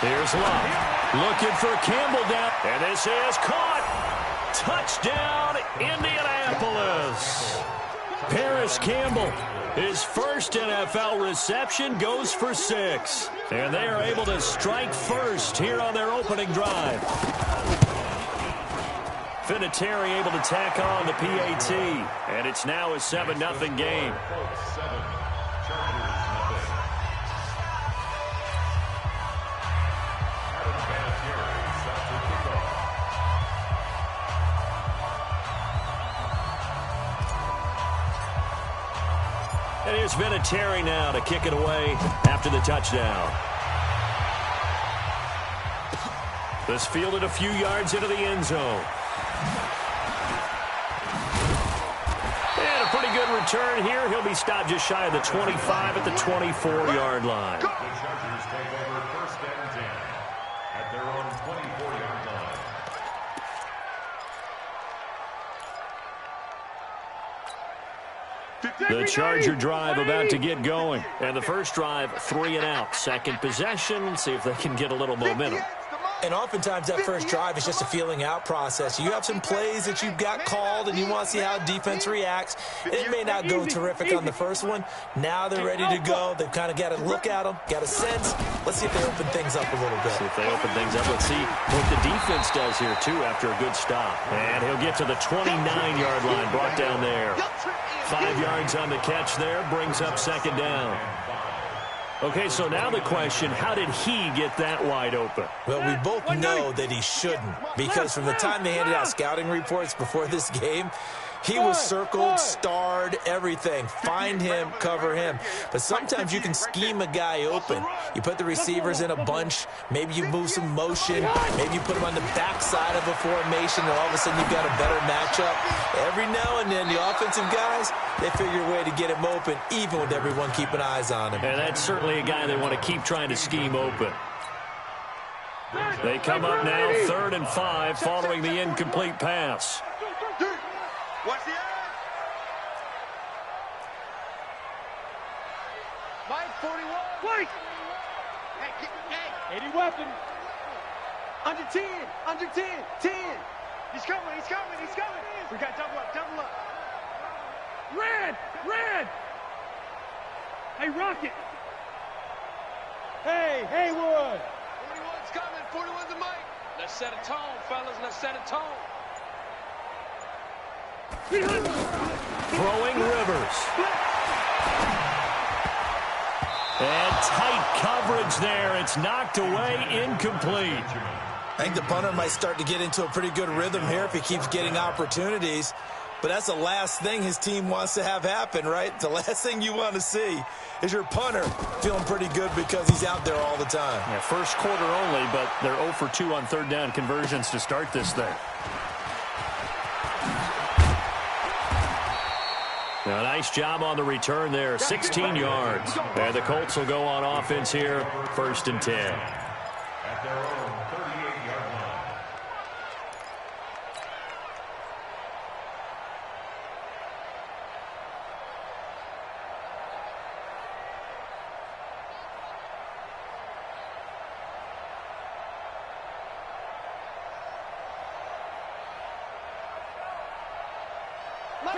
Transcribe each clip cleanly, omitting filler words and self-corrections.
Here's Love. Looking for Campbell down. And this is caught. Touchdown, Indianapolis. Paris Campbell, his first NFL reception, goes for 6. And they are able to strike first here on their opening drive. Vinatieri able to tack on the PAT. And it's now a 7-0 game. And here's Vinatieri now to kick it away after the touchdown. This fielded a few yards into the end zone. And a pretty good return here. He'll be stopped just shy of the 25 at the 24-yard line. The Chargers take over 1st and 10 at their own 24-yard line. The Charger drive about to get going. And the first drive, 3 and out. Second possession, see if they can get a little momentum. And oftentimes that first drive is just a feeling out process. You have some plays that you've got called and you want to see how defense reacts. It may not go terrific on the first one. Now they're ready to go. They've kind of got to look at them, got a sense. Let's see if they open things up a little bit. See if they open things up. Let's see what the defense does here, too, after a good stop. And he'll get to the 29-yard line, brought down there. 5 yards on the catch there, brings up 2nd down. Okay, so now the question, how did he get that wide open? Well, we both know that he shouldn't, because from the time they handed out scouting reports before this game, he was circled, starred, everything. Find him, cover him. But sometimes you can scheme a guy open. You put the receivers in a bunch. Maybe you move some motion. Maybe you put them on the backside of a formation, and all of a sudden you've got a better matchup. Every now and then, the offensive guys, they figure a way to get him open, even with everyone keeping eyes on him. And that's certainly a guy they want to keep trying to scheme open. They come up now, 3rd and 5, following the incomplete pass. Watch the eye. Mike, 41. Wait. Hey. 80 weapon. Under 10. Under 10. 10. He's coming. He's coming. He's coming. We got double up. Double up. Red. Red. Hey, Rocket. Hey, Haywood. 41's coming. 41's a Mike. Let's set a tone, fellas. Let's set a tone. Throwing Rivers. And tight coverage there. It's knocked away, incomplete. I think the punter might start to get into a pretty good rhythm here if he keeps getting opportunities. But that's the last thing his team wants to have happen, right? The last thing you want to see is your punter feeling pretty good because he's out there all the time. Yeah, first quarter only, but they're 0 for 2 on 3rd down conversions to start this thing. A nice job on the return there, 16 yards. And the Colts will go on offense here, 1st and 10. At their own 38-yard line.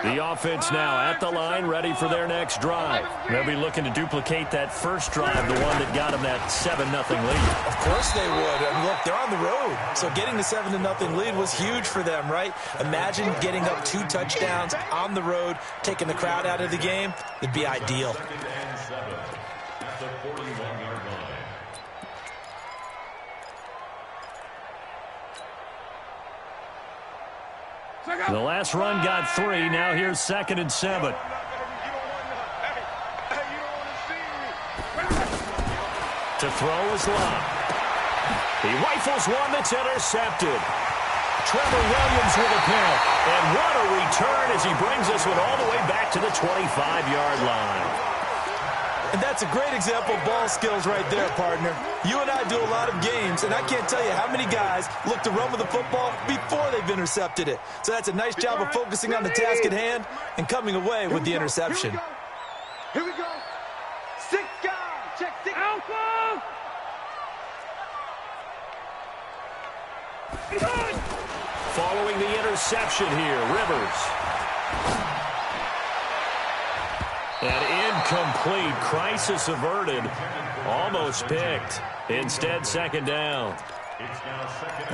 The offense now at the line, ready for their next drive. They'll be looking to duplicate that first drive, the one that got them that 7-0 lead. Of course they would. I mean, look, they're on the road. So getting the 7-0 lead was huge for them, right? Imagine getting up 2 touchdowns on the road, taking the crowd out of the game. It'd be ideal. 2nd and 7 at the 41-yard line. The last run got 3. Now here's 2nd and 7. To throw is Love. He rifles one that's intercepted. Trevor Williams with a pick. And what a return as he brings us all the way back to the 25-yard line. And that's a great example of ball skills right there, partner. You and I do a lot of games, and I can't tell you how many guys look to run with the football before they've intercepted it. So that's a nice job of focusing on the task at hand and coming away with the interception. Here we go. 6 guys. Check 6. Alpha. Following the interception here, Rivers. And incomplete. Crisis averted. Almost picked. Instead, second down.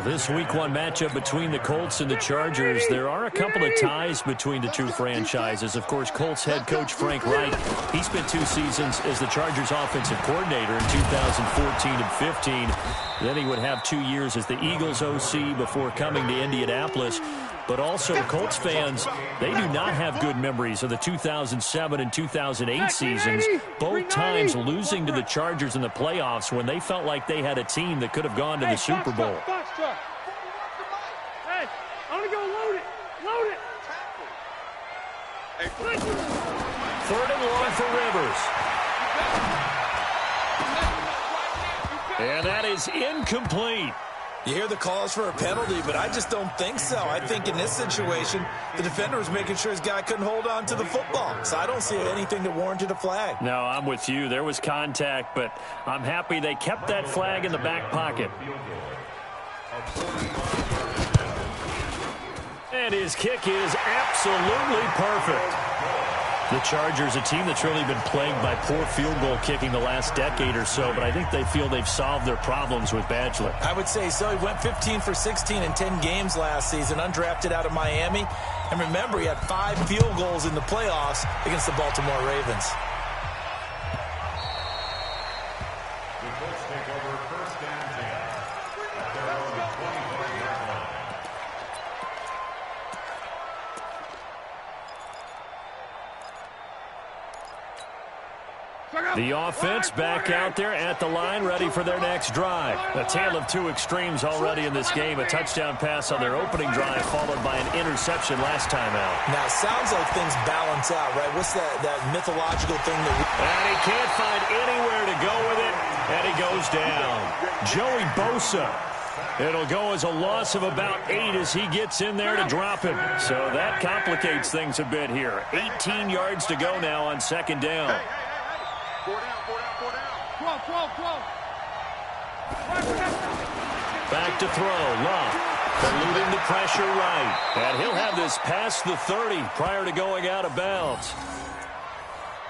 This Week 1 matchup between the Colts and the Chargers, there are a couple of ties between the two franchises. Of course, Colts head coach Frank Reich, he spent 2 seasons as the Chargers offensive coordinator in 2014 and 15. Then he would have 2 years as the Eagles OC before coming to Indianapolis. But also, Colts fans, they do not have good memories of the 2007 and 2008 seasons, both times losing to the Chargers in the playoffs when they felt like they had a team that could have gone to the Super Bowl. Hey, I'm going to go load it. Load it. 3rd and long for Rivers. And that is incomplete. You hear the calls for a penalty, but I just don't think so. I think in this situation, the defender was making sure his guy couldn't hold on to the football. So I don't see anything that warranted a flag. No, I'm with you. There was contact, but I'm happy they kept that flag in the back pocket. And his kick is absolutely perfect. The Chargers, a team that's really been plagued by poor field goal kicking the last decade or so, but I think they feel they've solved their problems with Badgler. I would say so. He went 15 for 16 in 10 games last season, undrafted out of Miami. And remember, he had 5 field goals in the playoffs against the Baltimore Ravens. The Colts take over 1st and 10 at their own 25-yard line. The offense back out there at the line, ready for their next drive. A tale of 2 extremes already in this game. A touchdown pass on their opening drive, followed by an interception last time out. Now, it sounds like things balance out, right? What's that mythological thing that And he can't find anywhere to go with it, and he goes down. Joey Bosa. It'll go as a loss of about 8 as he gets in there to drop him. So that complicates things a bit here. 18 yards to go now on 2nd down. 4 down. 12. Back to throw. Love. Eluding the pressure right. And he'll have this past the 30 prior to going out of bounds.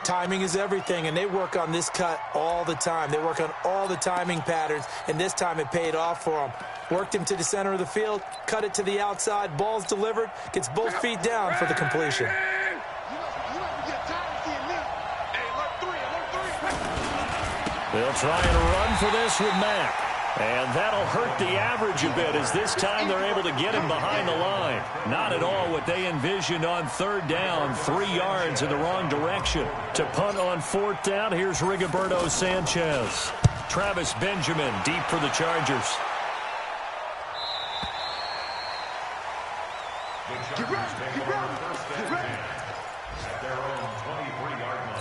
timing is everything, and they work on this cut all the time. They work on all the timing patterns, and this time it paid off for them. Worked him to the center of the field, cut it to the outside, ball's delivered, gets both feet down for the completion. They'll try and run for this with Mack. And that'll hurt the average a bit as this time they're able to get him behind the line. Not at all what they envisioned on 3rd down, 3 yards in the wrong direction. To punt on 4th down, here's Rigoberto Sanchez. Travis Benjamin deep for the Chargers. The Chargers take over 1st and 10 at their own 23-yard line.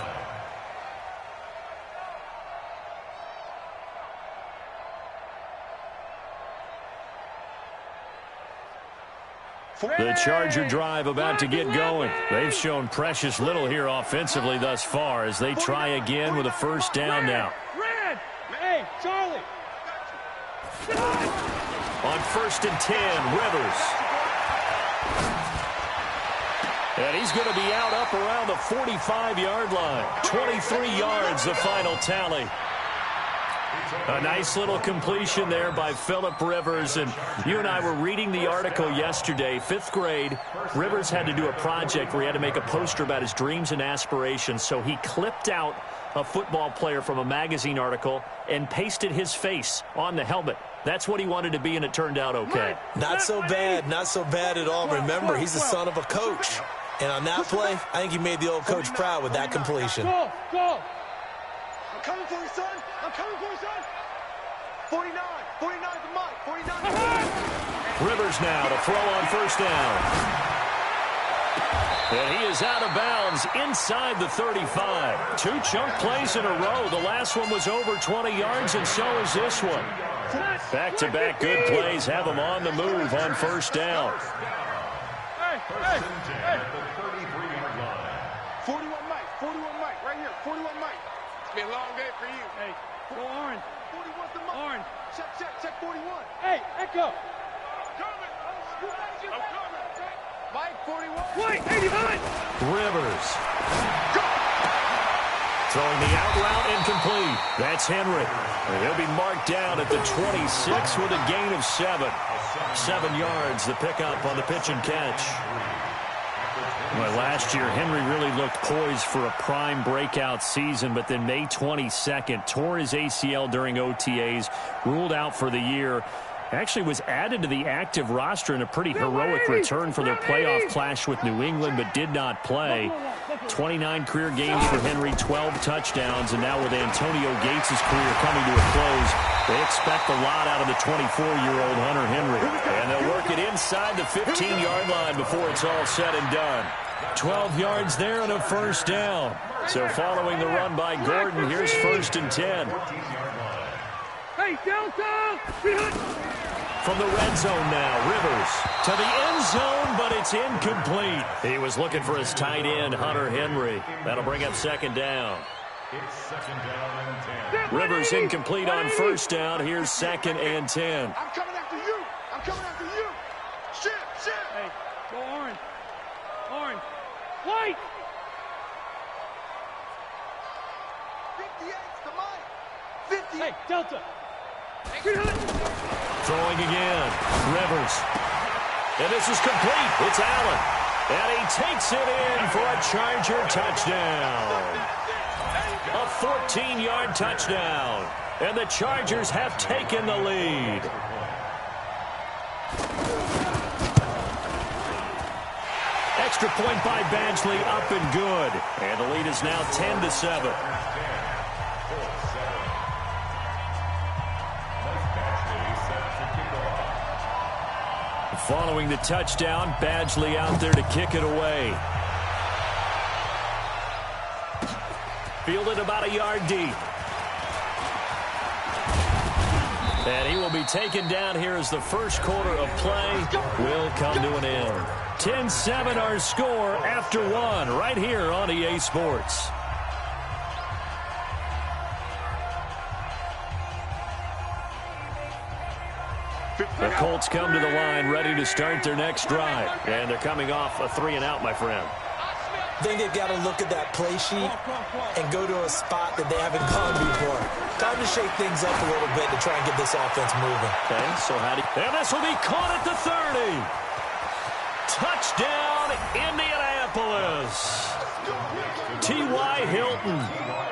The Charger drive about to get going. They've shown precious little here offensively thus far as they try again with a 1st down now. Red! Hey, Charlie! On 1st and 10, Rivers. And he's going to be out up around the 45-yard line. 23 yards, the final tally. A nice little completion there by Phillip Rivers. And you and I were reading the article yesterday. 5th grade, Rivers had to do a project where he had to make a poster about his dreams and aspirations. So he clipped out a football player from a magazine article and pasted his face on the helmet. That's what he wanted to be, and it turned out okay. Not so bad. Not so bad at all. Remember, he's the son of a coach. And on that play, I think he made the old coach proud with that completion. Go! I'm coming for you, son! I'm coming for you, son! 49 to Mike, 49. Rivers now to throw on 1st down. And he is out of bounds inside the 35. 2 chunk plays in a row. The last one was over 20 yards, and so is this one. Back-to-back good plays have him on the move on 1st down. First and 10 at the 33-yard line. 41 Mike, right here, 41 Mike. It's been a long day for you. Hey, go Orange. 41 to Mike. Orange. Check 41. Hey, Echo. Go! Mike 41. White 89. Rivers. Throwing the out route incomplete. That's Henry. And he'll be marked down at the 26 with a gain of 7. 7 yards, the pickup on the pitch and catch. Well, last year, Henry really looked poised for a prime breakout season, but then May 22nd, tore his ACL during OTAs, ruled out for the year. Actually was added to the active roster in a pretty heroic return for their playoff clash with New England, but did not play. 29 career games for Henry, 12 touchdowns, and now with Antonio Gates' career coming to a close, they expect a lot out of the 24-year-old Hunter Henry. And they'll work it inside the 15-yard line before it's all said and done. 12 yards there and a first down. So following the run by Gordon, here's 1st and 10. Hey, Delta! From the red zone now, Rivers to the end zone, but it's incomplete. He was looking for his tight end, Hunter Henry. That'll bring up 2nd down. It's 2nd down and 10. Rivers incomplete on 1st down. Here's 2nd and 10. I'm coming after you. I'm coming after you. Shit. Hey, go orange. Orange. White. 58's to mine. 50. Hey, Delta. Throwing again. Rivers. And this is complete. It's Allen. And he takes it in for a Charger touchdown. A 14-yard touchdown. And the Chargers have taken the lead. Extra point by Badgley, up and good. And the lead is now 10-7. Following the touchdown, Badgley out there to kick it away. Fielded about a yard deep. And he will be taken down here as the first quarter of play will come to an end. 10-7 our score after 1 right here on EA Sports. The Colts come to the line ready to start their next drive. And they're coming off a 3-and-out, my friend. I think they've got to look at that play sheet and go to a spot that they haven't gone before. Time to shake things up a little bit to try and get this offense moving. Okay, so how do you... And this will be caught at the 30. Touchdown, Indianapolis. T.Y. Hilton,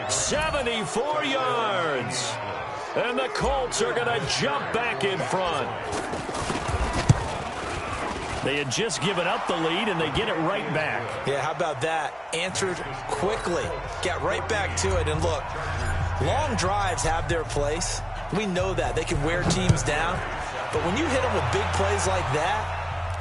74 yards. And the Colts are going to jump back in front. They had just given up the lead, and they get it right back. Yeah, how about that? Answered quickly. Got right back to it. And look, long drives have their place. We know that. They can wear teams down. But when you hit them with big plays like that,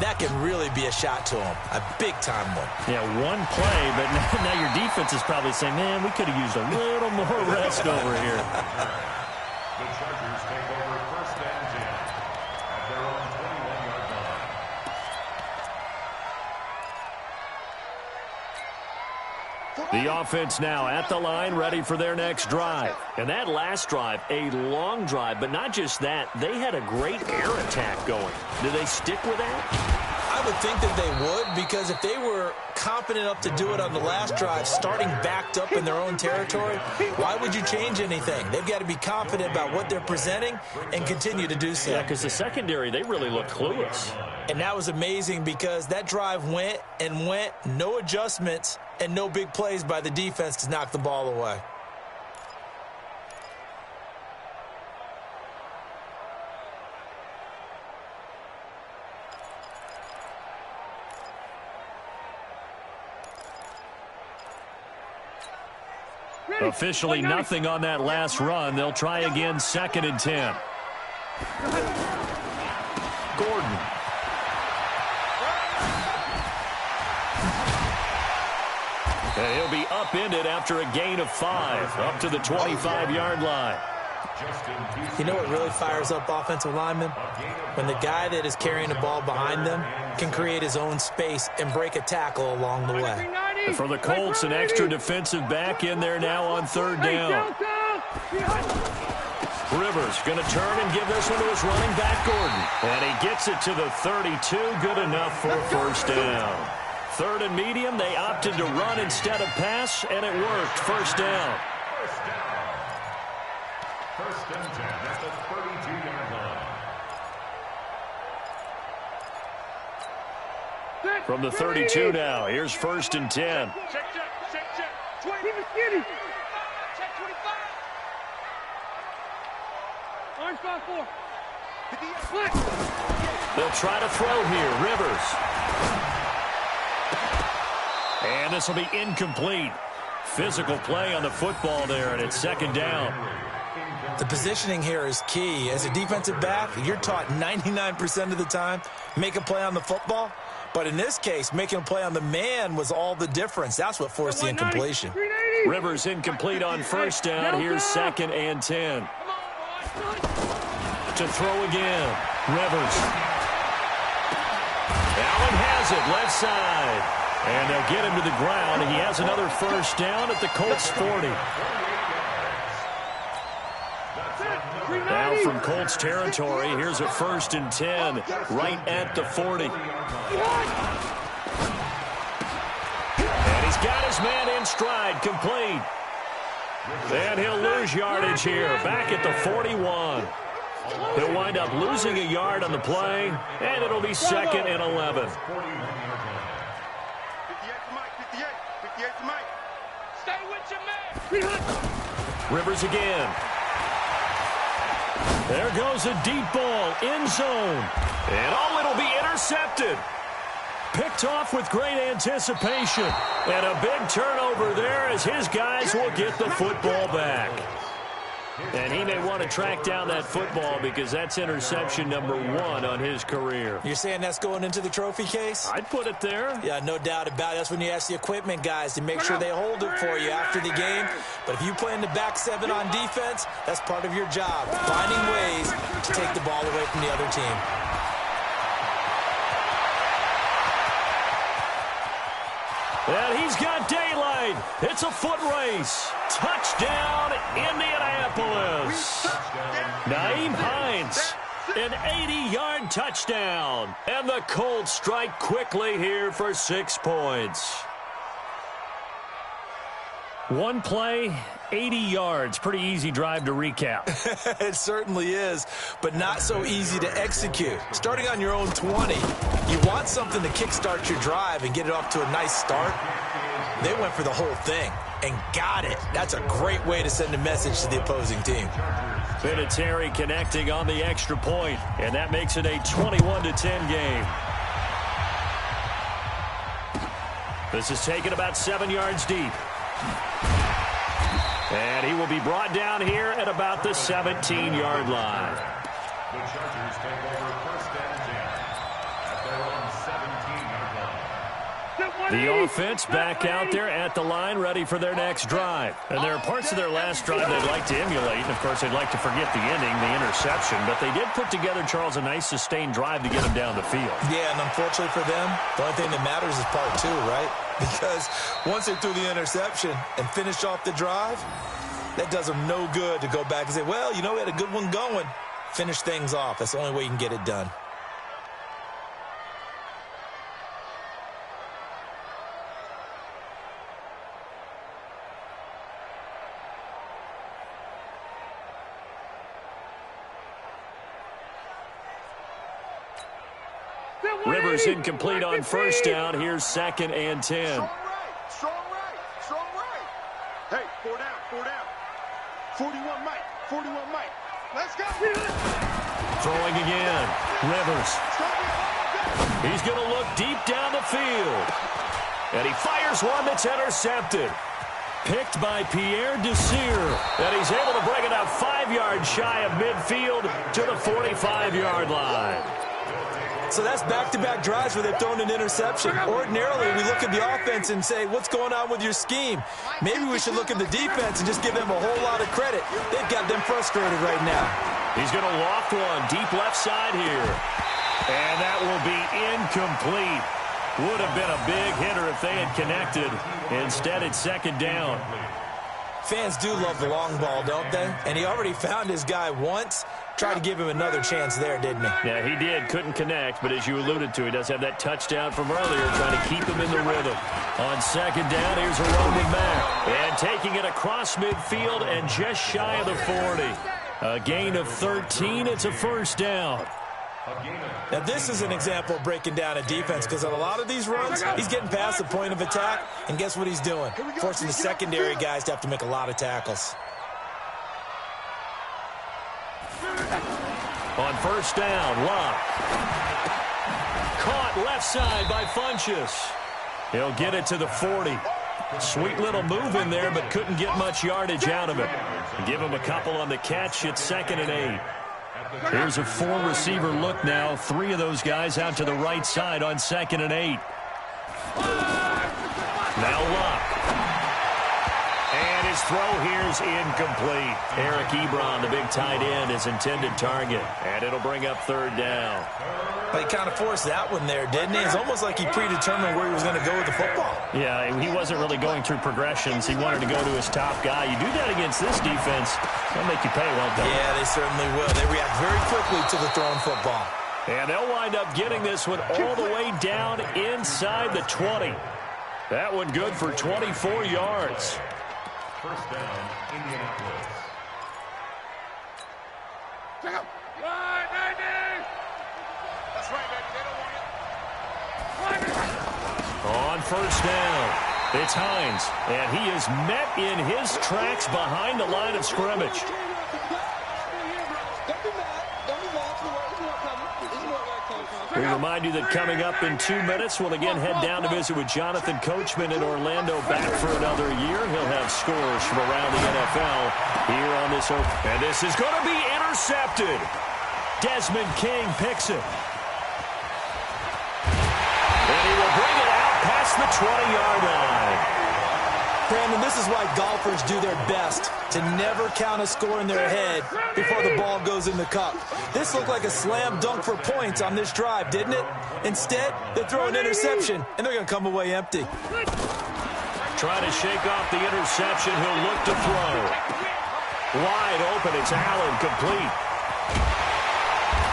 that can really be a shot to them. A big-time one. Yeah, one play, but now your defense is probably saying, man, we could have used a little more rest over here. The Chargers take over 1st and 10 at their own 21-yard line. The offense now at the line, ready for their next drive. And that last drive, a long drive, but not just that. They had a great air attack going. Do they stick with that? I would think that they would, because if they were confident enough to do it on the last drive, starting backed up in their own territory, why would you change anything? They've got to be confident about what they're presenting and continue to do so. Yeah, because the secondary, they really looked clueless. And that was amazing because that drive went and went, no adjustments, and no big plays by the defense to knock the ball away. Officially nothing on that last run. They'll try again, 2nd and 10. Gordon. And he'll be upended after a gain of 5, up to the 25-yard line. You know what really fires up offensive linemen? When the guy that is carrying the ball behind them can create his own space and break a tackle along the way. And for the Colts, an extra defensive back in there now on 3rd down. Rivers going to turn and give this one to his running back, Gordon. And he gets it to the 32. Good enough for a first down. Third and medium, they opted to run instead of pass, and it worked. First down. First and 10 at the 32-yard line. From the 32 now, here's first and 10. Check. 20. Skinny. Check 25. Orange 5-4. They'll try to throw here. Rivers. And this will be incomplete. Physical play on the football there, and it's second down. The positioning here is key. As a defensive back, you're taught 99% of the time, make a play on the football. But in this case, making a play on the man was all the difference. That's what forced the incompletion. Rivers incomplete on first down. Here's second and 10. To throw again. Rivers. Allen has it, left side. And they'll get him to the ground. He has another first down at the Colts 40. Now from Colts territory, here's a first and 10 right at the 40. And he's got his man in stride, complete. And he'll lose yardage here, back at the 41. He'll wind up losing a yard on the play, and it'll be second and 11. 58 to Mike. Stay with your man. Rivers again. There goes a deep ball, end zone. And oh, it'll be intercepted. Picked off with great anticipation. And a big turnover there as his guys will get the football back. And he may want to track down that football because that's interception number 1 on his career. You're saying that's going into the trophy case? I'd put it there. Yeah, no doubt about it. That's when you ask the equipment guys to make sure they hold it for you after the game. But if you play in the back 7 on defense, that's part of your job, finding ways to take the ball away from the other team. And he's got daylight. It's a foot race. Touchdown, Indianapolis. Nyheim Hines, an 80-yard touchdown. And the Colts strike quickly here for 6 points. One play, 80 yards. Pretty easy drive to recap. It certainly is, but not so easy to execute. Starting on your own 20, you want something to kickstart your drive and get it off to a nice start. They went for the whole thing and got it. That's a great way to send a message to the opposing team. Vinatieri connecting on the extra point, and that makes it a 21-10 game. This is taken about 7 yards deep. And he will be brought down here at about the 17-yard line. The Chargers take over first and 10 at their own 17-yard line. The offense back out there at the line, ready for their next drive. And there are parts of their last drive they'd like to emulate. And, of course, they'd like to forget the ending, the interception. But they did put together, Charles, a nice sustained drive to get them down the field. Yeah, and unfortunately for them, the only thing that matters is part 2, right? Because once they threw the interception and finished off the drive, that does them no good to go back and say, well, you know, we had a good one going. Finish things off. That's the only way you can get it done. Rivers incomplete on first down. Here's second and 10. Strong right. Hey, 4 down. 41 Mike. Let's go. Throwing again. Rivers. He's going to look deep down the field. And he fires one that's intercepted. Picked by Pierre Desir. And he's able to bring it up 5 yards shy of midfield to the 45-yard line. So that's back-to-back drives where they've thrown an interception. Ordinarily, we look at the offense and say, what's going on with your scheme? Maybe we should look at the defense and just give them a whole lot of credit. They've got them frustrated right now. He's going to loft one deep left side here. And that will be incomplete. Would have been a big hitter if they had connected. Instead, it's second down. Fans do love the long ball, don't they? And he already found his guy once. Tried to give him another chance there, didn't he? Yeah, he did. Couldn't connect, but as you alluded to, he does have that touchdown from earlier, trying to keep him in the rhythm. On second down, here's a Roman Mack. And taking it across midfield and just shy of the 40. A gain of 13. It's a first down. Now, this is an example of breaking down a defense, because on a lot of these runs, he's getting past the point of attack, and guess what he's doing? Forcing the secondary guys to have to make a lot of tackles. On first down, Locke. Caught left side by Funchess. He'll get it to the 40. Sweet little move in there, but couldn't get much yardage out of it. Give him a couple on the catch. It's 2nd and 8. Here's a 4-receiver look now. 3 of those guys out to the right side on 2nd and 8. Now Locke. And his throw here's incomplete. Eric Ebron, the big tight end, his intended target. And it'll bring up 3rd down. He kind of forced that one there, didn't he? It's almost like he predetermined where he was going to go with the football. Yeah, he wasn't really going through progressions. He wanted to go to his top guy. You do that against this defense, they'll make you pay, won't they? Yeah, they certainly will. They react very quickly to the thrown football. And they'll wind up getting this one all the way down inside the 20. That one good for 24 yards. First down, Indianapolis. Check out. Right, baby. That's right, baby. They don't want it. On first down, it's Hines, and he is met in his tracks behind the line of scrimmage. We remind you that coming up in 2 minutes, we'll again head down to visit with Jonathan Coachman in Orlando, back for another year. He'll have scores from around the NFL here on this open. And this is going to be intercepted. Desmond King picks it. And he will bring it out past the 20-yard line. Brandon, this is why golfers do their best to never count a score in their head before the ball goes in the cup. This looked like a slam dunk for points on this drive, didn't it? Instead, they throw an interception, and they're going to come away empty. Trying to shake off the interception. He'll look to throw. Wide open. It's Allen, complete.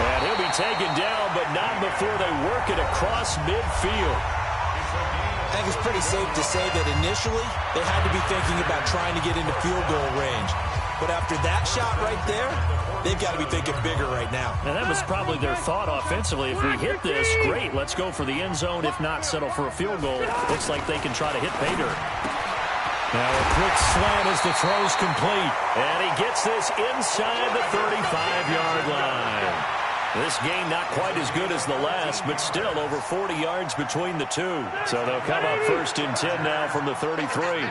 And he'll be taken down, but not before they work it across midfield. I think it's pretty safe to say that initially they had to be thinking about trying to get into field goal range. But after that shot right there, they've got to be thinking bigger right now. And that was probably their thought offensively. If we hit this, great. Let's go for the end zone. If not, settle for a field goal. Looks like they can try to hit pay dirt. Now a quick slant as the throw's complete. And he gets this inside the 35-yard line. This game not quite as good as the last, but still over 40 yards between the two. So they'll come up 1st and 10 now from the 33. 1st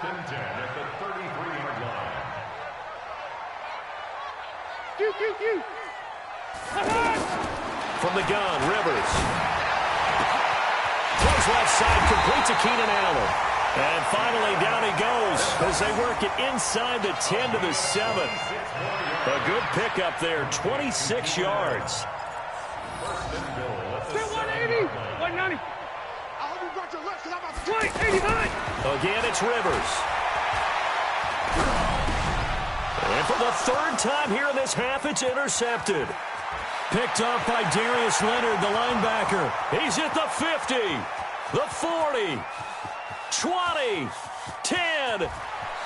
and 10 at the 33-yard line. From the gun, Rivers. Throws left side, complete to Keenan Allen. And finally down he goes as they work it inside the 10 to the 7. A good pickup there, 26 yards. 180, 190. I hope you brought your left because I'm about to 89. Again, it's Rivers. And for the 3rd time here in this half, it's intercepted. Picked off by Darius Leonard, the linebacker. He's at the 50, the 40, 20, 10,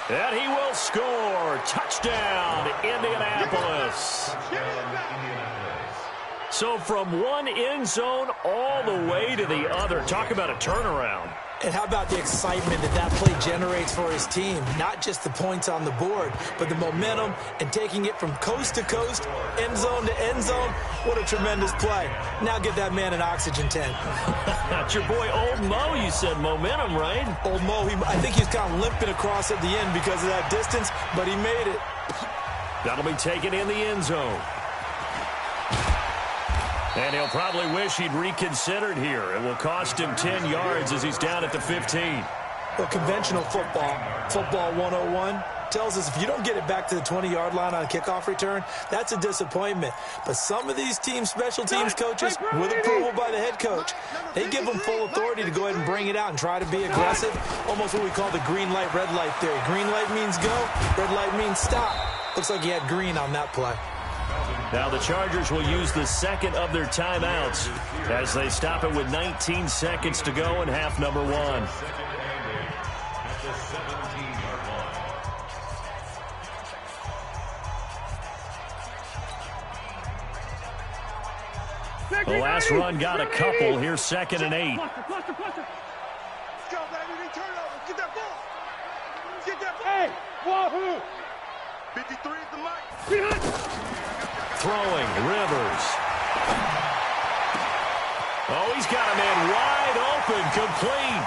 and he will score. Touchdown, Indianapolis. So from one end zone all the way to the other. Talk about a turnaround. And how about the excitement that play generates for his team? Not just the points on the board, but the momentum and taking it from coast to coast, end zone to end zone. What a tremendous play. Now get that man an oxygen tent. That's your boy Old Mo, you said. Momentum, right? Old Mo, I think he's kind of limping across at the end because of that distance, but he made it. That'll be taken in the end zone. And he'll probably wish he'd reconsidered here. It will cost him 10 yards as he's down at the 15. Well, conventional football 101, tells us if you don't get it back to the 20-yard line on a kickoff return, that's a disappointment. But some of these special teams coaches, with approval by the head coach, they give them full authority to go ahead and bring it out and try to be aggressive, almost what we call the green light, red light theory. Green light means go, red light means stop. Looks like he had green on that play. Now the Chargers will use the second of their timeouts as they stop it with 19 seconds to go in half number 1. The last run got a couple. Here's 2nd and 8. Let's go, baby. They turn over. Get that ball. Get that ball. Hey, wahoo. 53 is the mic. Throwing, Rivers. Oh, he's got a man wide open, complete.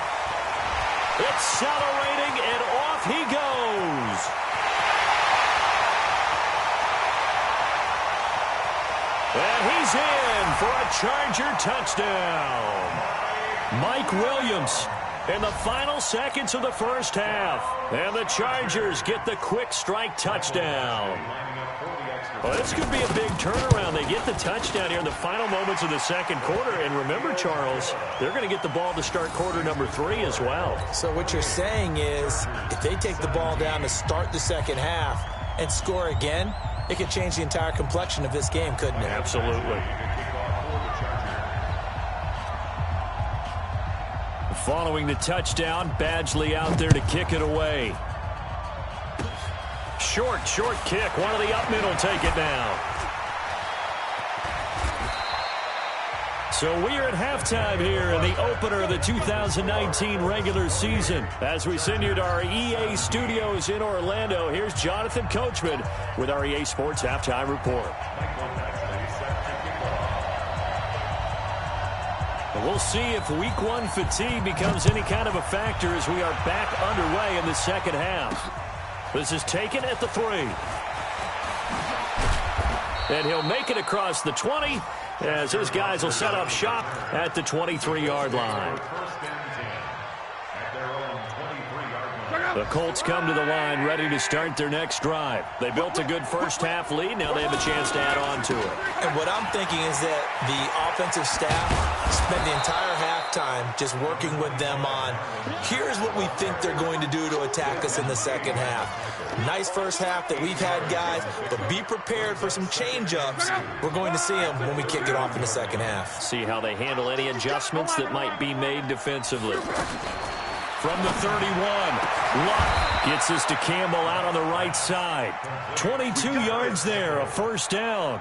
Accelerating, and off he goes. And he's in for a Charger touchdown. Mike Williams in the final seconds of the first half. And the Chargers get the quick strike touchdown. Well, this could be a big turnaround. They get the touchdown here in the final moments of the second quarter. And remember, Charles, they're going to get the ball to start quarter number 3 as well. So what you're saying is if they take the ball down to start the second half and score again, it could change the entire complexion of this game, couldn't it? Absolutely. Following the touchdown, Badgley out there to kick it away. Short kick. One of the up middle take it now. So we are at halftime here in the opener of the 2019 regular season. As we send you to our EA studios in Orlando, here's Jonathan Coachman with our EA Sports Halftime Report. We'll see if week 1 fatigue becomes any kind of a factor as we are back underway in the second half. This is taken at the 3. And he'll make it across the 20 as his guys will set up shop at the 23-yard line. The Colts come to the line ready to start their next drive. They built a good first half lead. Now they have a chance to add on to it. And what I'm thinking is that the offensive staff spent the entire halftime just working with them on, here's what we think they're going to do to attack us in the second half. Nice first half that we've had, guys, but be prepared for some change-ups. We're going to see them when we kick it off in the second half. See how they handle any adjustments that might be made defensively. From the 31, Luck gets this to Campbell out on the right side. 22 yards there, a first down.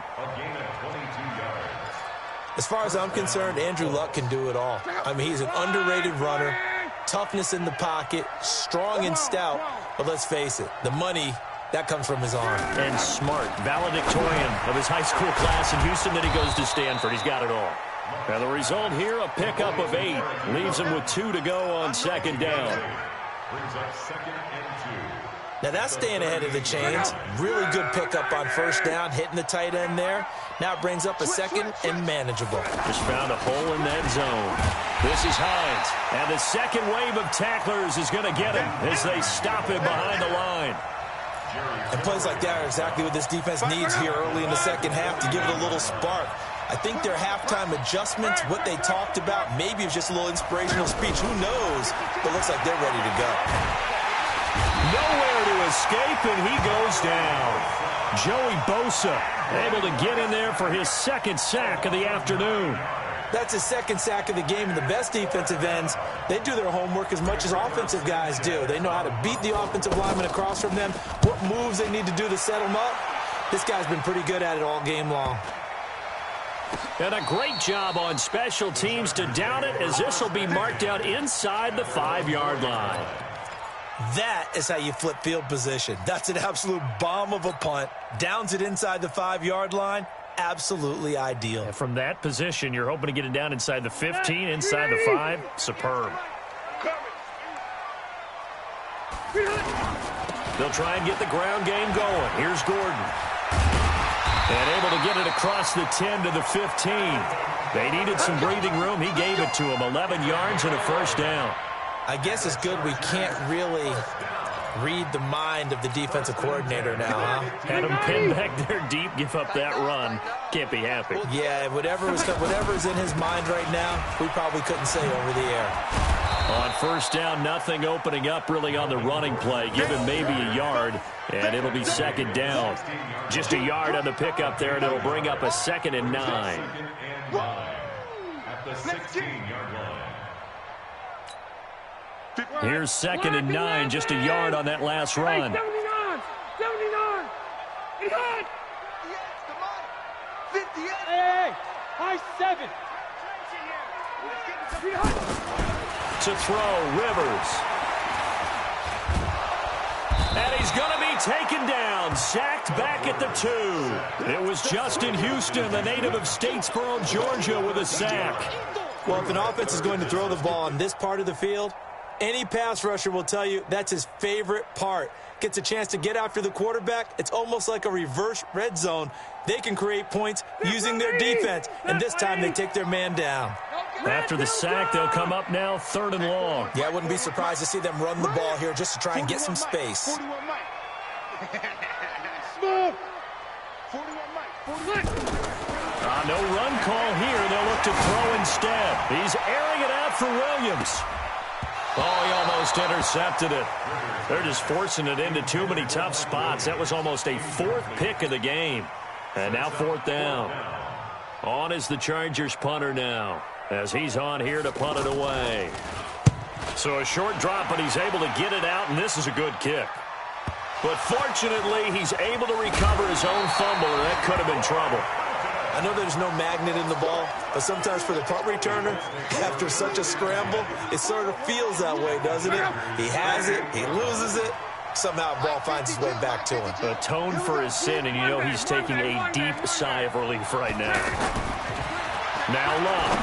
As far as I'm concerned, Andrew Luck can do it all. I mean, he's an underrated runner, toughness in the pocket, strong and stout. But let's face it, the money, that comes from his arm. And smart, valedictorian of his high school class in Houston. Then he goes to Stanford. He's got it all. And the result here, a pickup of 8. Leaves him with 2 to go on second down. Now that's staying ahead of the chains. Really good pickup on first down, hitting the tight end there. Now it brings up a second and manageable. Just found a hole in that zone. This is Hines. And the second wave of tacklers is going to get him as they stop him behind the line. And plays like that are exactly what this defense needs here early in the second half to give it a little spark. I think their halftime adjustments, what they talked about, maybe it was just a little inspirational speech. Who knows? But it looks like they're ready to go. Nowhere to escape, and he goes down. Joey Bosa able to get in there for his second sack of the afternoon. That's his second sack of the game, and the best defensive ends, they do their homework as much as offensive guys do. They know how to beat the offensive lineman across from them, what moves they need to do to set them up. This guy's been pretty good at it all game long. And a great job on special teams to down it, as this will be marked out inside the 5-yard line. That is how you flip field position. That's an absolute bomb of a punt. Downs it inside the 5-yard line. Absolutely ideal. And from that position, you're hoping to get it down inside the 15, inside the 5. Superb. They'll try and get the ground game going. Here's Gordon. And able to get it across the 10 to the 15. They needed some breathing room. He gave it to him. 11 yards and a first down. I guess it's good we can't really Read the mind of the defensive coordinator now, huh? Had him pinned back there deep, give up that run. Can't be happy. Yeah, whatever's in his mind right now, we probably couldn't say over the air. On first down, nothing opening up really on the running play. Give him maybe a yard, and it'll be second down. Just a yard on the pickup there, and it'll bring up a 2nd and 9. At the 16-yard line. Here's 2nd and 9, just a yard on that last run. 79! 58! 58! Hey, high 7! To throw, Rivers. And he's going to be taken down, sacked back at the 2. It was Justin Houston, the native of Statesboro, Georgia, with a sack. Well, if an offense is going to throw the ball on this part of the field, any pass rusher will tell you that's his favorite part. Gets a chance to get after the quarterback. It's almost like a reverse red zone. They can create points using their defense, and this time they take their man down. After the sack, they'll come up now 3rd and long. Yeah, I wouldn't be surprised to see them run the ball here just to try and get some space. 41 No run call here. They'll look to throw instead. He's airing it out for Williams. Oh, he almost intercepted it. They're just forcing it into too many tough spots. That was almost a 4th pick of the game. And now 4th down. On is the Chargers punter now, as he's on here to punt it away. So a short drop, but he's able to get it out, and this is a good kick. But fortunately, he's able to recover his own fumble, and that could have been trouble. I know there's no magnet in the ball, but sometimes for the punt returner, after such a scramble, it sort of feels that way, doesn't it? He has it, he loses it, somehow the ball finds its way back to him. Atone for his sin, and you know he's taking a deep sigh of relief right now. Now Love.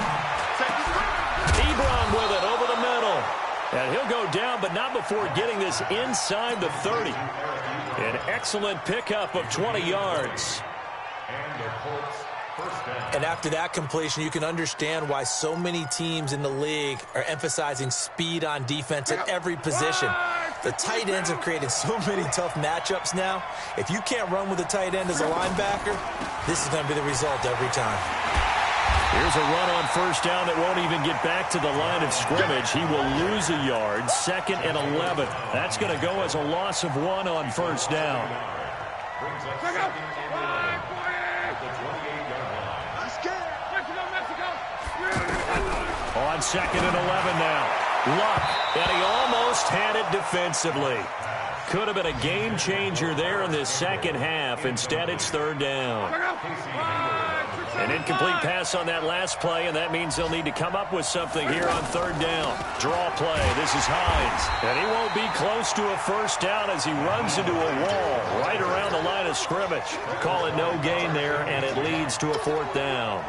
Ebron with it over the middle. And he'll go down, but not before getting this inside the 30. An excellent pickup of 20 yards. And after that completion, you can understand why so many teams in the league are emphasizing speed on defense at every position. The tight ends have created so many tough matchups now. If you can't run with a tight end as a linebacker, this is going to be the result every time. Here's a run on first down that won't even get back to the line of scrimmage. He will lose a yard. 2nd and 11. That's going to go as a loss of 1 on first down. On 2nd and 11 now. Luck, and he almost had it defensively. Could have been a game changer there in this second half. Instead, it's 3rd down. An incomplete pass on that last play, and that means they'll need to come up with something here on 3rd down. Draw play. This is Hines. And he won't be close to a first down as he runs into a wall right around the line of scrimmage. Call it no gain there, and it leads to a 4th down.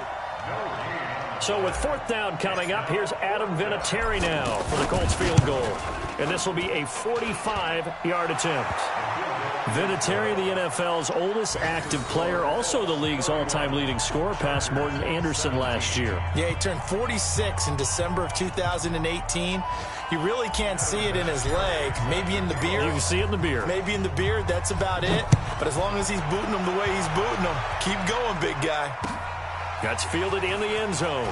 So with 4th down coming up, here's Adam Vinatieri now for the Colts field goal. And this will be a 45-yard attempt. Vinatieri, the NFL's oldest active player, also the league's all-time leading scorer, past Morton Anderson last year. Yeah, he turned 46 in December of 2018. You really can't see it in his leg. Maybe in the beard. You can see it in the beard. Maybe in the beard, that's about it. But as long as he's booting them the way he's booting them, keep going, big guy. That's fielded in the end zone.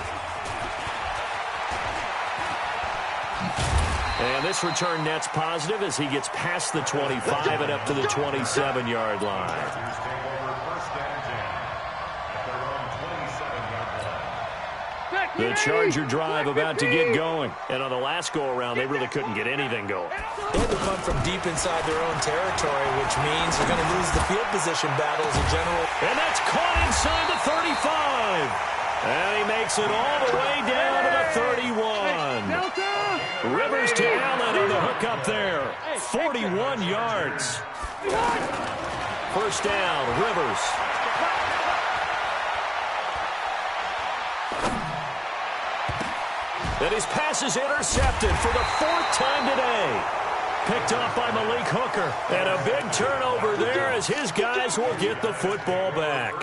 And this return net's positive as he gets past the 25 and up to the 27-yard line. The Charger drive about to get going. And on the last go-around, they really couldn't get anything going. They had to punt from deep inside their own territory, which means they're going to lose the field position battles in general. And that's caught inside the 35. And he makes it all the way down to the 31. Rivers to Allen on the hook up there. 41 yards. First down, Rivers. And his pass is intercepted for the 4th time today. Picked off by Malik Hooker. And a big turnover there as his guys will get the football back.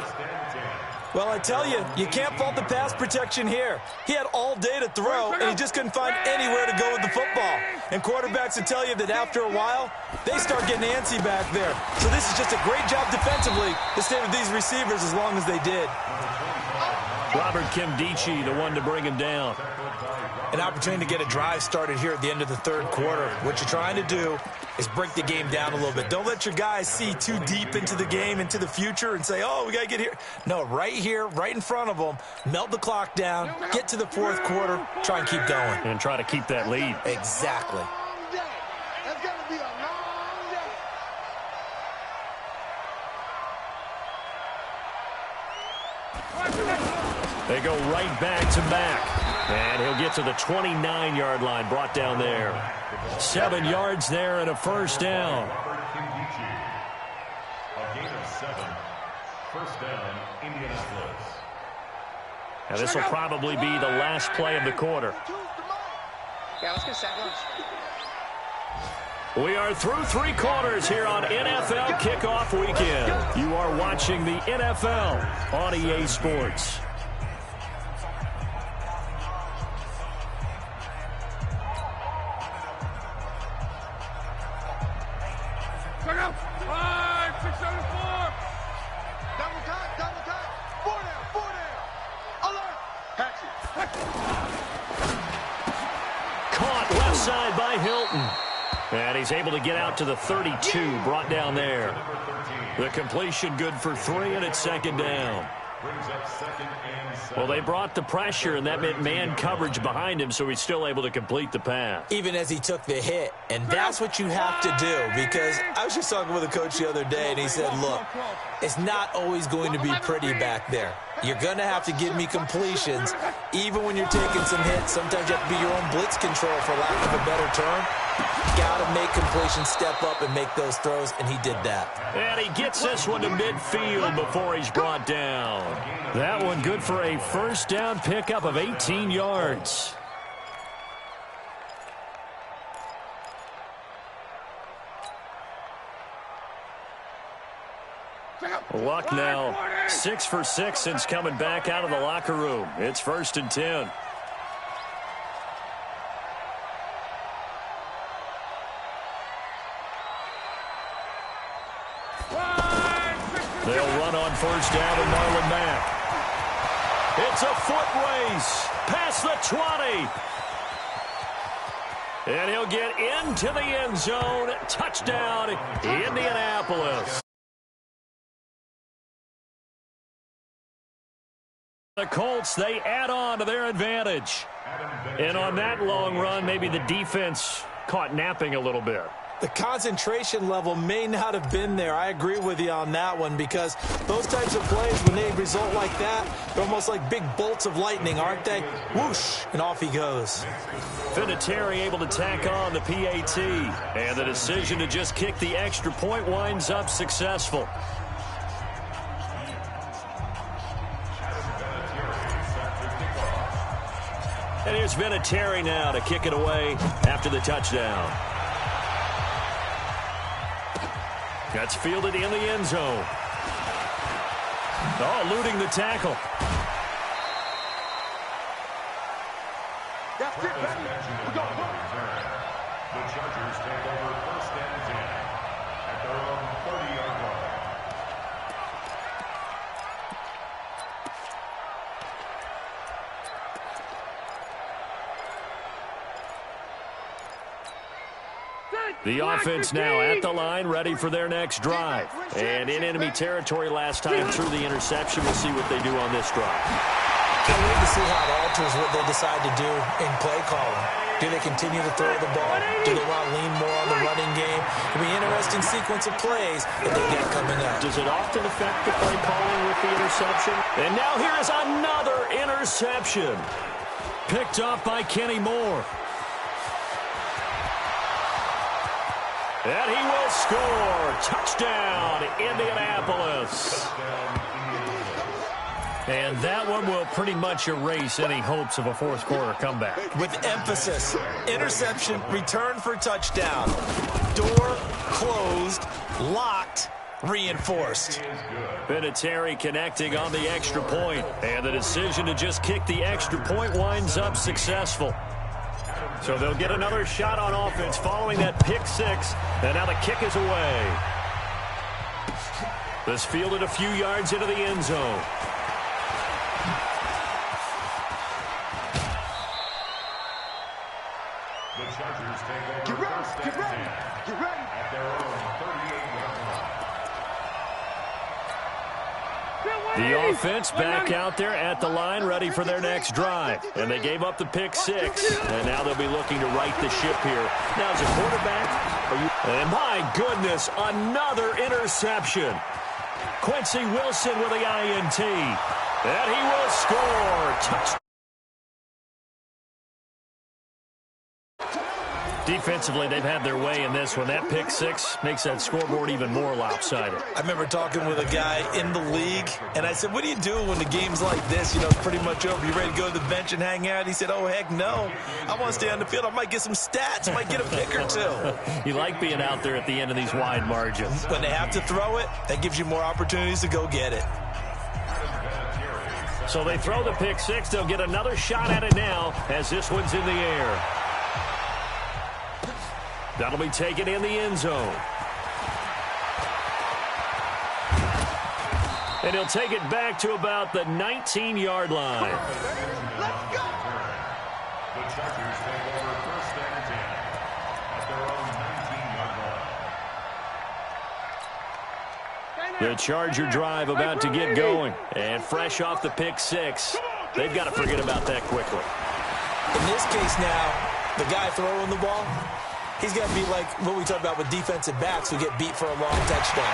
Well, I tell you, you can't fault the pass protection here. He had all day to throw, and he just couldn't find anywhere to go with the football. And quarterbacks will tell you that after a while, they start getting antsy back there. So this is just a great job defensively to stay with these receivers as long as they did. Robert Kimdichie, the one to bring him down. An opportunity to get a drive started here at the end of the third quarter. What you're trying to do is break the game down a little bit. Don't let your guys see too deep into the game, into the future, and say, oh, we got to get here. No, right here, right in front of them, melt the clock down, get to the fourth quarter, try and keep going. And try to keep that lead. Exactly. That's going to be a long day. They go right back to back. And he'll get to the 29-yard line, brought down there. 7 yards there and a first down. A gain of 7. First down, Indianapolis. Now this will probably be the last play of the quarter. Yeah, let's get sack lunch. We are through 3 quarters here on NFL Kickoff Weekend. You are watching the NFL on EA Sports. Caught left side by Hilton. And he's able to get out to the 32, brought down there. The completion good for 3, and it's second down. Well, they brought the pressure, and that meant man coverage behind him, so he's still able to complete the pass. Even as he took the hit, and that's what you have to do, because I was just talking with a coach the other day, and he said, look, it's not always going to be pretty back there. You're going to have to give me completions, even when you're taking some hits. Sometimes you have to be your own blitz control, for lack of a better term. Got to make completions, step up, and make those throws, and he did that. And he gets this one to midfield before he's brought down. That one good for a first down pickup of 18 yards. Luck now 6 for 6 since coming back out of the locker room. It's 1st and 10. They'll run on first down and Marlon Mack. It's a foot race past the 20. And he'll get into the end zone. Touchdown, Indianapolis. The Colts, they add on to their advantage. And on that long run, maybe the defense caught napping a little bit. The concentration level may not have been there. I agree with you on that one, because those types of plays, when they result like that, they're almost like big bolts of lightning, aren't they? Whoosh, and off he goes. Vinatieri able to tack on the PAT. And the decision to just kick the extra point winds up successful. And here's Vinatieri now to kick it away after the touchdown. That's fielded in the end zone. Oh, eluding the tackle. That's it, baby. We're going. The Chargers take over first and 10 at their own 30-yard line. The offense now at the line, ready for their next drive. And in enemy territory last time through the interception. We'll see what they do on this drive. Can't wait to see how it alters what they decide to do in play calling. Do they continue to throw the ball? Do they want to lean more on the running game? It'll be an interesting sequence of plays that they get coming up. Does it often affect the play calling with the interception? And now here is another interception. Picked up by Kenny Moore. And he will score. Touchdown, Indianapolis. And that one will pretty much erase any hopes of a fourth quarter comeback. With emphasis, interception, return for touchdown. Door closed, locked, reinforced. Vinatieri connecting on the extra point, and the decision to just kick the extra point winds up successful. So they'll get another shot on offense following that pick six, and now the kick is away. This fielded a few yards into the end zone. The Chargers take over first and 10 at their own 38-yard line. The offense back out there at the line, ready for their next drive. And they gave up the pick six, and now they'll be looking to right the ship here. Now, as a quarterback, and my goodness, another interception. Quincy Wilson with the INT, and he will score. Touchdown. Defensively, they've had their way in this one. That pick six makes that scoreboard even more lopsided. I remember talking with a guy in the league, and I said, what do you do when the game's like this? You know, it's pretty much over. You ready to go to the bench and hang out? He said, oh, heck no. I want to stay on the field. I might get some stats. I might get a pick or two. You like being out there at the end of these wide margins. When they have to throw it, that gives you more opportunities to go get it. So they throw the pick six. They'll get another shot at it now as this one's in the air. That'll be taken in the end zone. And he'll take it back to about the 19-yard line. Let's go! The Chargers take over first and 10 at their own 19-yard line. The Charger drive about to get going. And fresh off the pick six, they've got to forget about that quickly. In this case now, the guy throwing the ball, he's got to be like what we talked about with defensive backs who get beat for a long touchdown.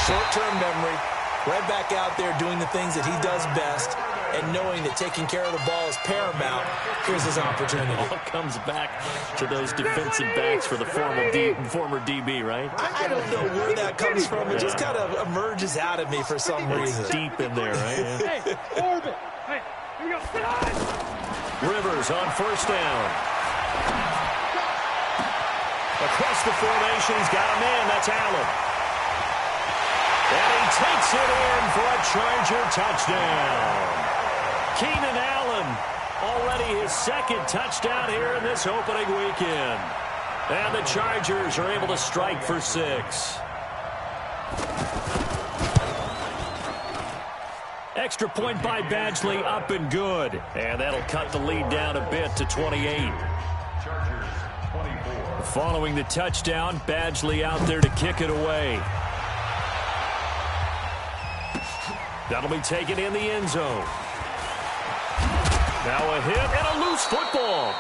Short-term memory, right back out there doing the things that he does best, and knowing that taking care of the ball is paramount. Here's his opportunity. It all comes back to those defensive backs for the former DB, right? I don't know where that comes from. It just kind of emerges out of me for some reason. It's deep in there, right? Yeah. Hey, orbit. Hey, here we go. Rivers on first down. Across the formation, he's got a man. That's Allen. And he takes it in for a Charger touchdown. Keenan Allen, already his second touchdown here in this opening weekend. And the Chargers are able to strike for 6. Extra point by Badgley, up and good. And that'll cut the lead down a bit to 28. Chargers 24. Following the touchdown, Badgley out there to kick it away. That'll be taken in the end zone. Now a hit and a loose football.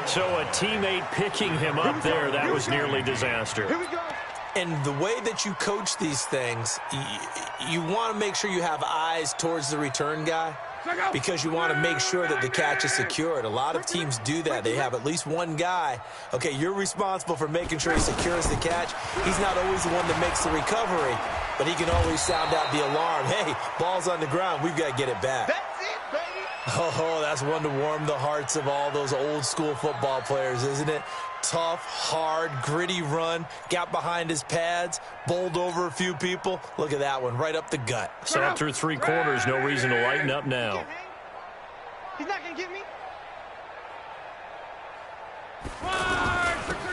So a teammate picking him up there, that was nearly disaster. Here we go. And the way that you coach these things, you want to make sure you have eyes towards the return guy because you want to make sure that the catch is secured. A lot of teams do that. They have at least one guy. Okay, you're responsible for making sure he secures the catch. He's not always the one that makes the recovery, but he can always sound out the alarm. Hey, ball's on the ground. We've got to get it back. That's it, baby. Oh, that's one to warm the hearts of all those old school football players, isn't it? Tough, hard, gritty run, got behind his pads, bowled over a few people. Look at that one, right up the gut. So through 3 quarters, no reason to lighten up now. He's not going to get me.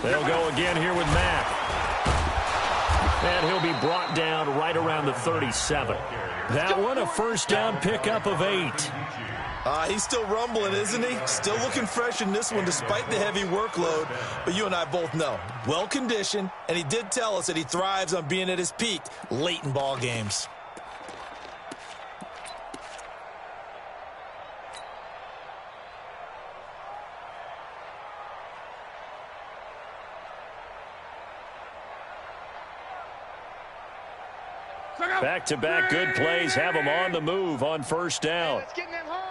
They'll go again here with Mack. And he'll be brought down right around the 37. That one, a first down pickup of 8. He's still rumbling, isn't he? Still looking fresh in this one despite the heavy workload. But you and I both know, well-conditioned, and he did tell us that he thrives on being at his peak late in ball games. Back-to-back good plays have him on the move on first down. Let's get in that hole.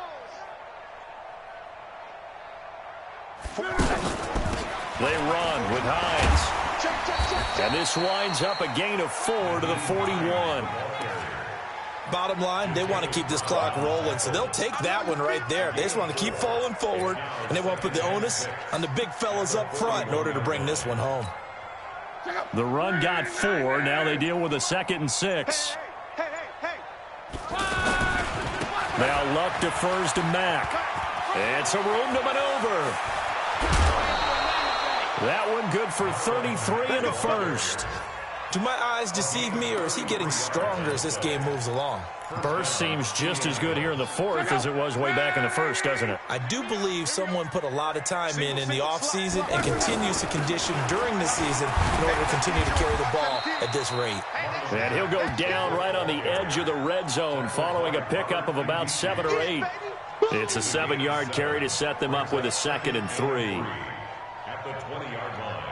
They run with Hines. And this winds up a gain of 4 to the 41. Bottom line, they want to keep this clock rolling, so they'll take that one right there. They just want to keep falling forward, and they want to put the onus on the big fellas up front in order to bring this one home. The run got 4. Now they deal with a 2nd and 6. Now Luck defers to Mack. And some room to maneuver. That one good for 33 and a first. Do my eyes deceive me, or is he getting stronger as this game moves along? Burst seems just as good here in the 4th as it was way back in the 1st, doesn't it? I do believe someone put a lot of time in the offseason and continues to condition during the season in order to continue to carry the ball at this rate. And he'll go down right on the edge of the red zone following a pickup of about 7 or 8. It's a 7-yard carry to set them up with a 2nd and 3. At the 20-yard line.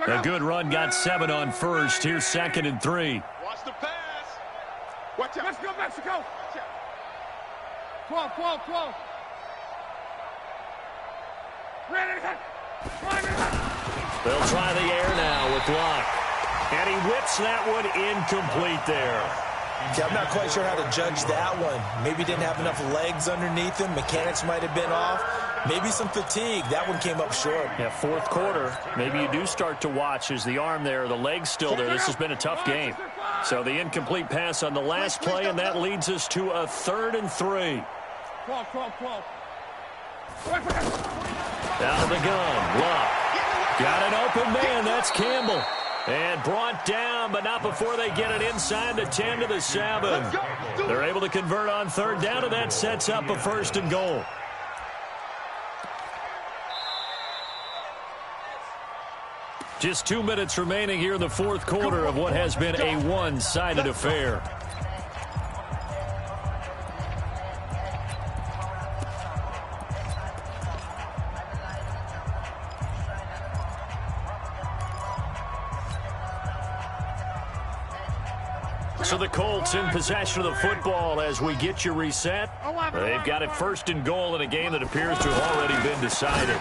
A good run got 7 on first. Here's 2nd and 3. Watch the pass. Watch out. Let's go, Mexico. 12, 12, 12. They'll try the air now with Luck. And he whips that one incomplete there. Okay, I'm not quite sure how to judge that one. Maybe didn't have enough legs underneath him. Mechanics might have been off. Maybe some fatigue. That one came up short. Yeah, 4th quarter. Maybe you do start to watch as the arm there, the leg's still there. This has been a tough game. So the incomplete pass on the last play, and that leads us to a 3rd and 3. 12, 12, 12. Out of the gun, Luck. Got an open man, that's Campbell. And brought down, but not before they get it inside the 10 to the 7. They're able to convert on 3rd down, and that sets up a 1st and goal. Just 2 minutes remaining here in the 4th quarter of what has been a one-sided affair. So the Colts in possession of the football as we get you reset. They've got it 1st and goal in a game that appears to have already been decided.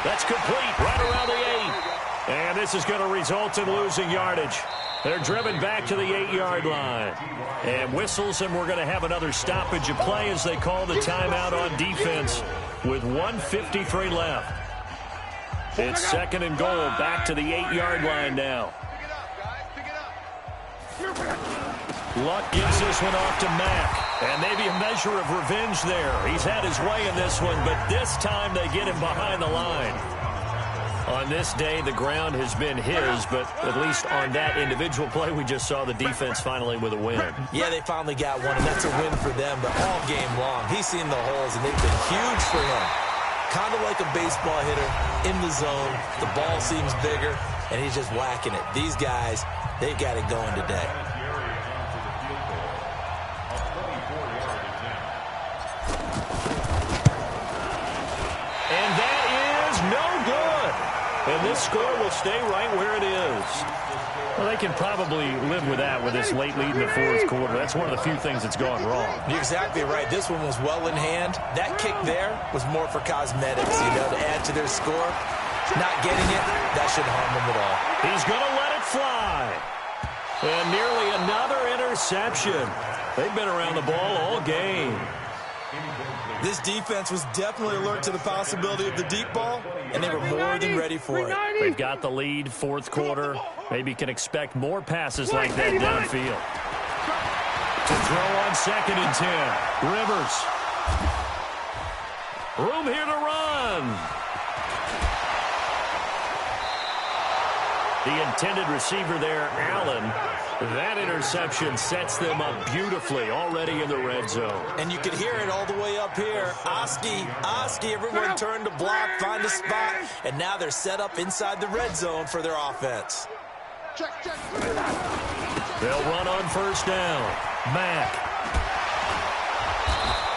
That's complete right around the 8. And this is going to result in losing yardage. They're driven back to the 8-yard line. And whistles, and we're going to have another stoppage of play as they call the timeout on defense with 1:53 left. It's 2nd and goal back to the 8-yard line now. Luck gives this one off to Mack. And maybe a measure of revenge there. He's had his way in this one, but this time they get him behind the line. On this day, the ground has been his, but at least on that individual play, we just saw the defense finally with a win. Yeah, they finally got one, and that's a win for them, but all game long, he's seen the holes, and they've been huge for him. Kind of like a baseball hitter in the zone. The ball seems bigger, and he's just whacking it. These guys, they got it going today. And that is no good. And this score will stay right where it is. Well, they can probably live with that with this late lead in the 4th quarter. That's one of the few things that's gone wrong. You're exactly right. This one was well in hand. That kick there was more for cosmetics, to add to their score. Not getting it, that shouldn't harm them at all. He's going to let it fly. And nearly another interception. They've been around the ball all game. This defense was definitely alert to the possibility of the deep ball, and they were more than ready for it. They've got the lead, 4th quarter. Maybe can expect more passes like that downfield. To throw on 2nd and 10. Rivers. Room here to run. The intended receiver there, Allen. That interception sets them up beautifully already in the red zone. And you could hear it all the way up here. Oski, everyone turned to block, find a spot, and now they're set up inside the red zone for their offense. They'll run on 1st down. Mack.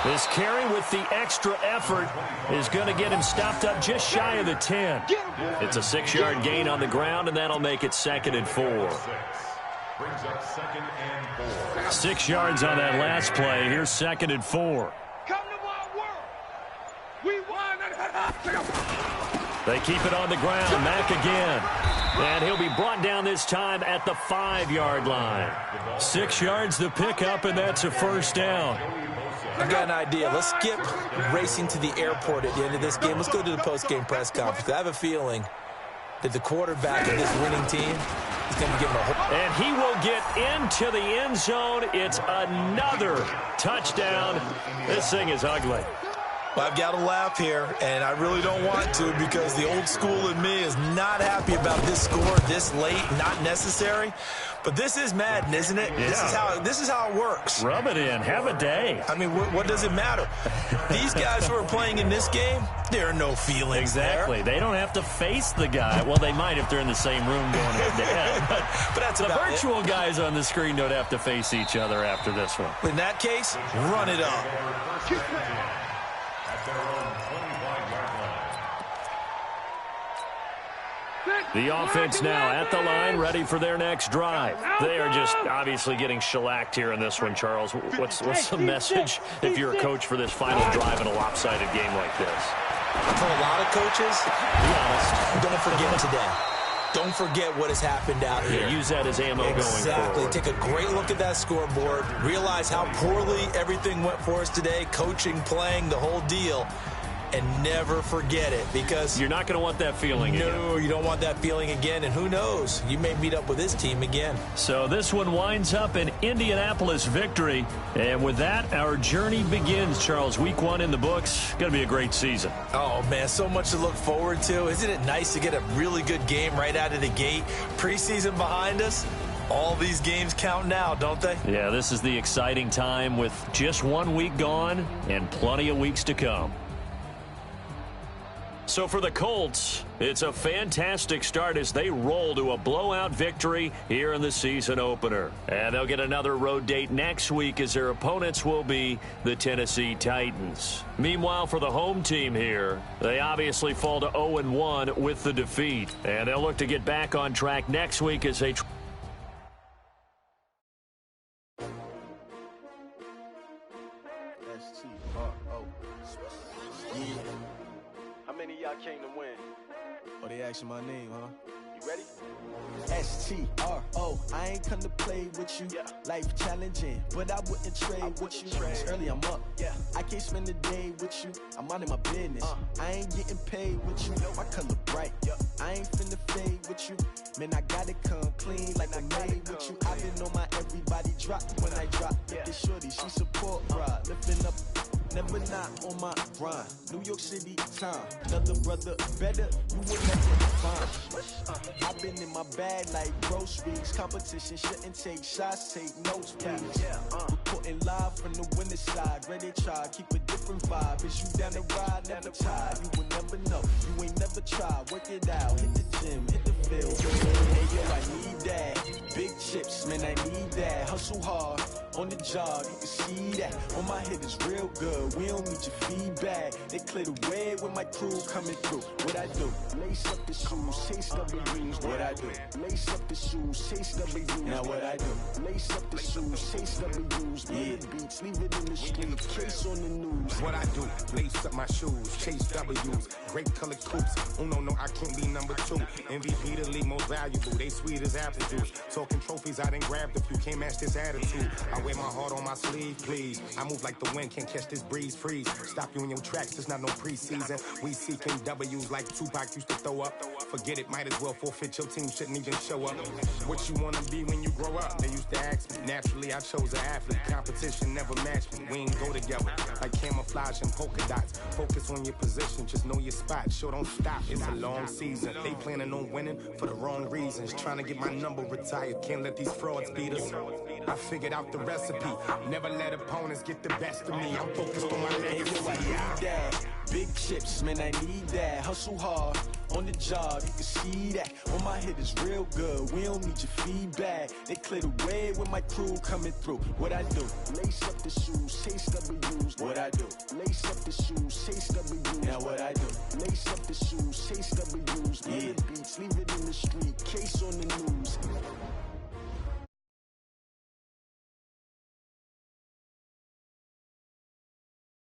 This carry with the extra effort is going to get him stopped up just shy of the 10. It's a 6-yard gain on the ground, and that'll make it 2nd and 4. Brings up 2nd and 4. 6 yards on that last play. Here's 2nd and 4. Come to my world. We won. They keep it on the ground. Mack again. And he'll be brought down this time at the 5-yard line. 6 yards the pickup, and that's a 1st down. I've got an idea. Let's skip racing to the airport at the end of this game. Let's go to the post-game press conference. I have a feeling that the quarterback of this winning team is going to give him a whole... And he will get into the end zone. It's another touchdown. This thing is ugly. Well, I've got to laugh here, and I really don't want to because the old school in me is not happy about this score this late, not necessary. But this is Madden, isn't it? Yeah. This is how it works. Rub it in. Have a day. I mean, what does it matter? These guys who are playing in this game, there are no feelings Exactly. there. They don't have to face the guy. Well, they might if they're in the same room going head-to-head. But that's the about virtual guys on the screen don't have to face each other after this one. In that case, run it up. At their own 25-yard line. The offense now at the line, ready for their next drive. They are just obviously getting shellacked here in this one, Charles. What's the message if you're a coach for this final drive in a lopsided game like this? For a lot of coaches, Be honest. don't forget today. Don't forget what has happened out here. Use that as ammo going forward. Take a great look at that scoreboard. Realize how poorly everything went for us today. Coaching, playing, the whole deal. And never forget it because... You're not going to want that feeling again. No, you don't want that feeling again. And who knows? You may meet up with this team again. So this one winds up an Indianapolis victory. And with that, our journey begins, Charles. Week 1 in the books. Going to be a great season. Oh, man, so much to look forward to. Isn't it nice to get a really good game right out of the gate? Preseason behind us. All these games count now, don't they? Yeah, this is the exciting time with just 1 week gone and plenty of weeks to come. So for the Colts, it's a fantastic start as they roll to a blowout victory here in the season opener. And they'll get another road date next week as their opponents will be the Tennessee Titans. Meanwhile, for the home team here, they obviously fall to 0-1 with the defeat. And they'll look to get back on track next week as they... How many of y'all came to win? Oh, they asking my name, huh? You ready? S-T-R-O, I ain't come to play with you. Yeah. Life challenging, but I wouldn't trade with you. It's early, I'm up. Yeah. I can't spend the day with you. I'm minding my business. I ain't getting paid with you. My color bright. I ain't finna fade with you. Man, I gotta come clean like I made with you. I've been on my everybody drop when I drop. Look at shorty, she support ride. Lifting up. Never not on my grind. New York City time. Another brother better. You will never find. I've been in my bag like groceries. Competition shouldn't take shots, take notes, please. Reporting live from the winning side. Ready to try, keep a different vibe. Is you down the ride, never tired. You will never know. You ain't never tried. Work it out. Hit the gym, hit the field. Hey yo, I need that. Big chips, man, I need that. Hustle hard. On the job, you can see that. On my head is real good. We don't need your feedback. They clear the way with my crew coming through. What I do? Lace up the shoes, chase W's. What I do? Lace up the shoes, chase W's. Now what I do? Lace up the shoes, chase W's. Yeah, beats, leave it in the street. Case on the news. What I do? Lace up my shoes, chase W's. Great colored coops. Oh no, I can't be number 2. MVP the league most valuable. They sweet as apple juice. Talking trophies, I done grabbed a few. Can't match this attitude. I wear my heart on my sleeve, please. I move like the wind, can't catch this breeze, freeze. Stop you in your tracks, it's not no preseason. We seeking W's like Tupac used to throw up. Forget it, might as well forfeit, your team shouldn't even show up. What you wanna be when you grow up? They used to ask me. Naturally, I chose an athlete. Competition never matched me. We ain't go together. Like camouflage and polka dots. Focus on your position, just know your spot. Sure, don't stop, it's a long season. They planning on winning for the wrong reasons. Trying to get my number retired, can't let these frauds beat us. I figured out the recipe. Never let opponents get the best of me. I'm focused on my legacy. I need that. Big chips, man, I need that. Hustle hard. On the job, you can see that. On my head is real good. We don't need your feedback. They clear the way with my crew coming through. What I do? Lace up